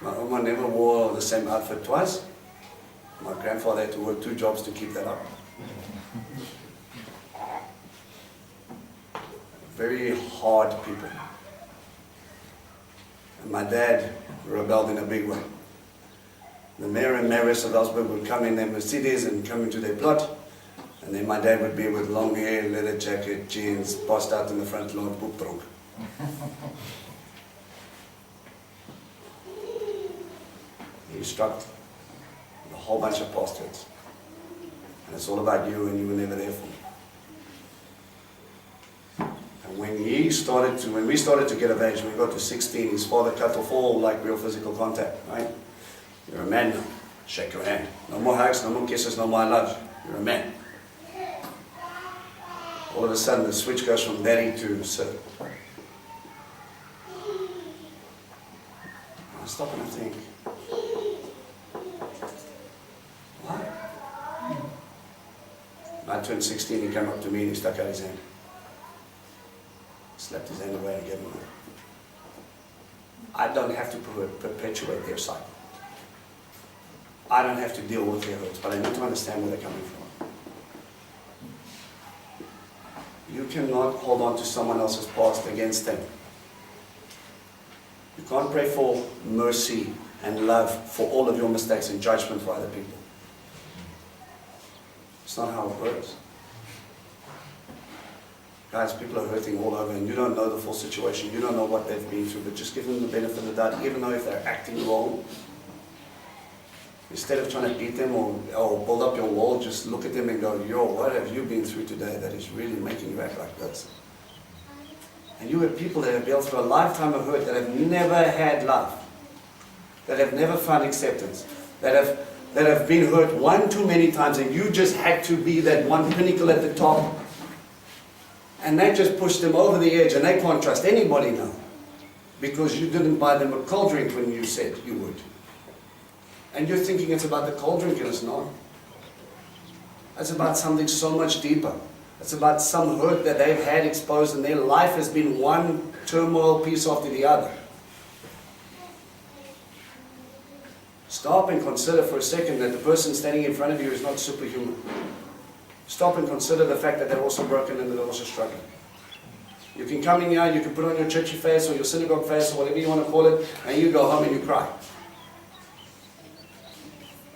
My Oma never wore the same outfit twice. My grandfather had to work 2 jobs to keep that up. Very hard people. And my dad rebelled in a big way. The mayor and mayoress of Elsburg would come in their Mercedes and come into their plot, and then my dad would be with long hair, leather jacket, jeans, passed out in the front lawn, poep dronk. He struck a whole bunch of bastards. And it's all about you, and you were never there for me. And when we started to get of age, when we got to 16, his father cut off all like real physical contact, right? You're a man now. Shake your hand. No more hugs, no more kisses, no more I love you. You're a man. All of a sudden the switch goes from daddy to sir. I stop and I think, why? When I turned 16, he came up to me and he stuck out his hand. Slapped his hand away and gave him away. I don't have to perpetuate their cycle. I don't have to deal with their hurts, but I need to understand where they're coming from. You cannot hold on to someone else's past against them. You can't pray for mercy and love for all of your mistakes and judgment for other people. It's not how it works. Guys, people are hurting all over and you don't know the full situation. You don't know what they've been through, but just give them the benefit of the doubt, even though if they're acting wrong. Instead of trying to beat them or build up your wall, just look at them and go, yo, what have you been through today that is really making you act like this? And you have people that have built through a lifetime of hurt, that have never had love, that have never found acceptance, that have been hurt one too many times, and you just had to be that one pinnacle at the top. And that just pushed them over the edge, and they can't trust anybody now. Because you didn't buy them a cold drink when you said you would. And you're thinking it's about the cold drink, and it's not. It's about something so much deeper. It's about some hurt that they've had exposed, and their life has been one turmoil piece after the other. Stop and consider for a second that the person standing in front of you is not superhuman. Stop and consider the fact that they're also broken and they're also struggling. You can come in here, you can put on your churchy face or your synagogue face or whatever you want to call it, and you go home and you cry.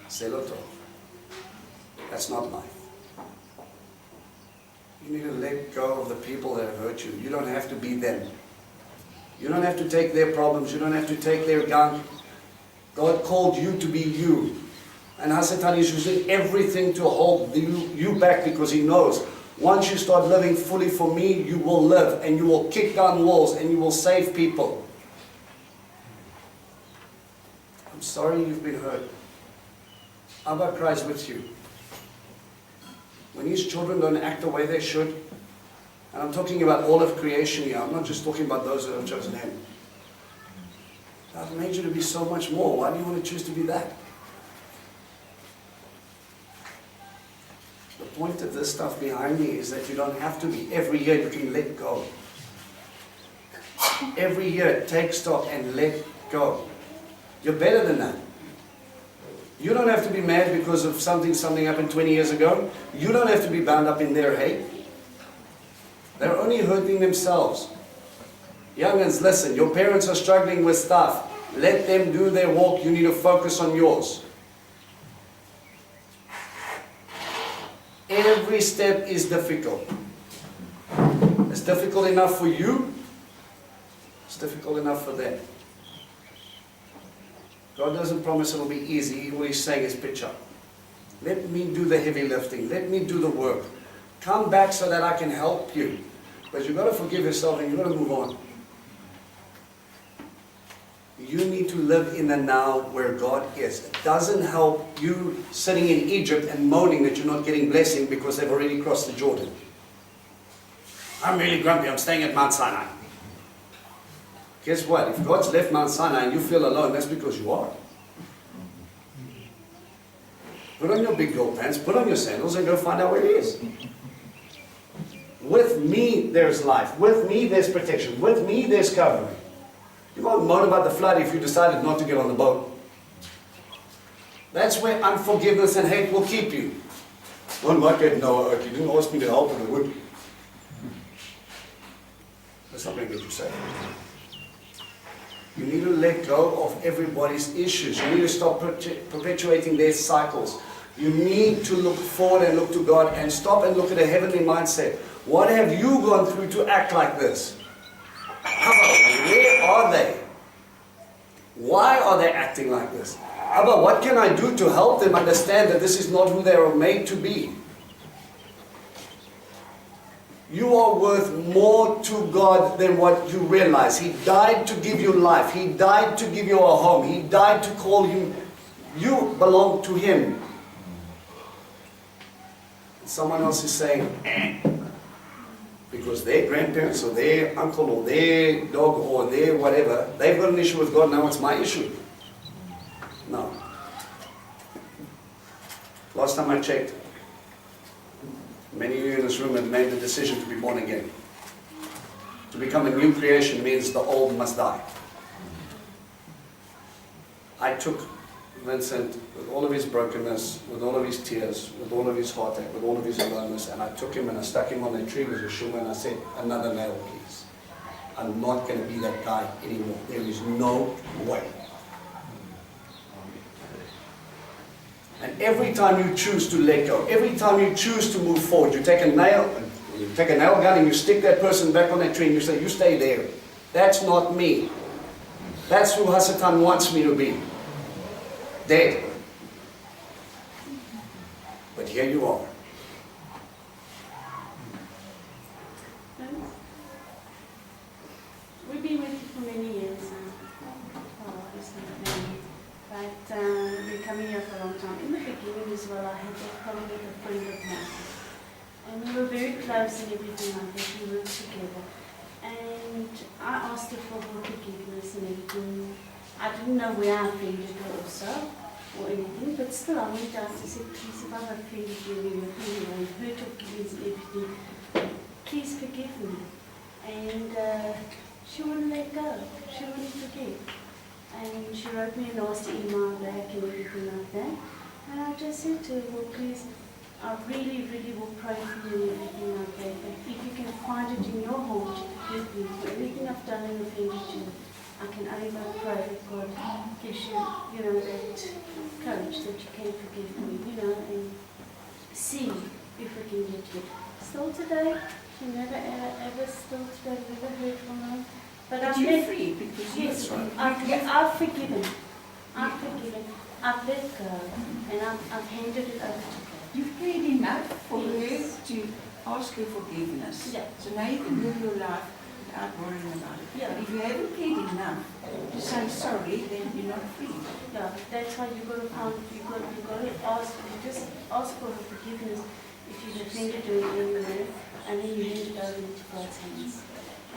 Seloto. That's not life. You need to let go of the people that have hurt you. You don't have to be them. You don't have to take their problems. You don't have to take their gunk. God called you to be you. And Hasatan is using everything to hold you back, because he knows once you start living fully for me, you will live and you will kick down walls and you will save people. I'm sorry you've been hurt. Abba cries with you. When his children don't act the way they should, and I'm talking about all of creation here, I'm not just talking about those that have chosen him. I've made you to be so much more. Why do you want to choose to be that? The point of this stuff behind me is that you don't have to be. Every year you can let go. Every year take stock and let go. You're better than that. You don't have to be mad because of something happened 20 years ago. You don't have to be bound up in their hate. They're only hurting themselves. Young'uns, listen, your parents are struggling with stuff. Let them do their walk. You need to focus on yours. Every step is difficult. It's difficult enough for you. It's difficult enough for them. God doesn't promise it'll be easy. What he's saying is pitch up. Let me do the heavy lifting. Let me do the work. Come back so that I can help you. But you've got to forgive yourself and you've got to move on. You need to live in the now where God is. It doesn't help you sitting in Egypt and moaning that you're not getting blessing because they've already crossed the Jordan. I'm really grumpy. I'm staying at Mount Sinai. Guess what? If God's left Mount Sinai and you feel alone, that's because you are. Put on your big gold pants, put on your sandals, and go find out where he is. With me, there's life. With me, there's protection. With me, there's covering. You won't moan about the flood if you decided not to get on the boat. That's where unforgiveness and hate will keep you. Well, my God, no, you didn't ask me to help and I would. That's not going to get you saved. You need to let go of everybody's issues. You need to stop perpetuating their cycles. You need to look forward and look to God and stop and look at a heavenly mindset. What have you gone through to act like this? Where are they? Why are they acting like this? Abba, what can I do to help them understand that this is not who they are made to be? You are worth more to God than what you realize. He died to give you life. He died to give you a home. He died to call you. You belong to Him. Someone else is saying, because their grandparents or their uncle or their dog or their whatever, they've got an issue with God, now it's my issue. No. Last time I checked, many of you in this room have made the decision to be born again. To become a new creation means the old must die. I took Vincent, with all of his brokenness, with all of his tears, with all of his heartache, with all of his aloneness, and I took him and I stuck him on a tree with a shuma and I said, another nail please. I'm not going to be that guy anymore. There is no way. And every time you choose to let go, every time you choose to move forward, you take a nail gun and you stick that person back on that tree and you say, you stay there. That's not me. That's who Hasatan wants me to be. Dead. But here you are. We've been with you for many years now. Oh, it's not many. But we've been coming here for a long time. In the beginning as well, I had that problem with a friend of mine. And we were very close and everything like that. We worked together. And I asked her for her forgiveness and everything. I didn't know where I offended her also, or anything, but still I went down and said, please, if I've offended you in any way, hurt your feelings and everything, please forgive me. And she wouldn't let go. She wouldn't forgive. And she wrote me a nasty email back and everything like that. And I just said to her, well, please, I really, really will pray for you and everything like that. But if you can find it in your heart to forgive me for everything I've done and offended you, I can only but pray that God gives you, that courage that you can forgive me, and see if we can get you. Still today, she never ever still today, never heard from her. But you're free because yes, right. I've forgiven. I've forgiven. I've let go, and I've handed it over to God. You've prayed enough for Yes. her to ask her forgiveness. Yeah. So now you can live your life without worrying about it. Yeah. But if you haven't prayed enough to say sorry, then you're not free. Yeah, that's why you got to find. You got to ask. You just ask for her forgiveness if you've offended her in any way, and then you hand it over into God's hands,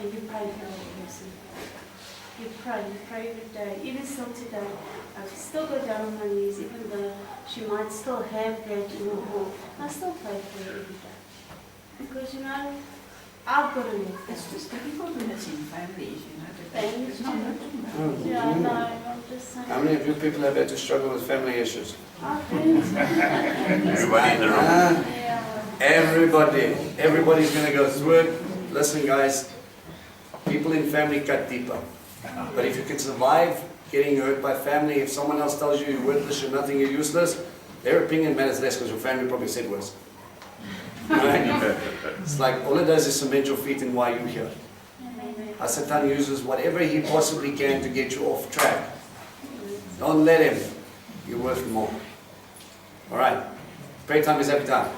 and you pray for that person. You pray every day. Even still today, I still go down on my knees, even though she might still have that in her heart. I still pray for her every day. Because, I've got to live. It's just difficult when it's in families, Families, It's not Mm. Yeah, I know, I'm just saying. How many of you people have had to struggle with family issues? I've been. Everybody in the room. Yeah. Everybody's going to go through it. Listen, guys, people in family cut deeper. But if you can survive getting hurt by family, if someone else tells you you're worthless, you're nothing, you're useless, their opinion matters less because your family probably said worse. Right? It's like all it does is cement your feet in why you're here. Hasatan uses whatever he possibly can to get you off track. Don't let him. You're worth more. All right. Prayer time is every time.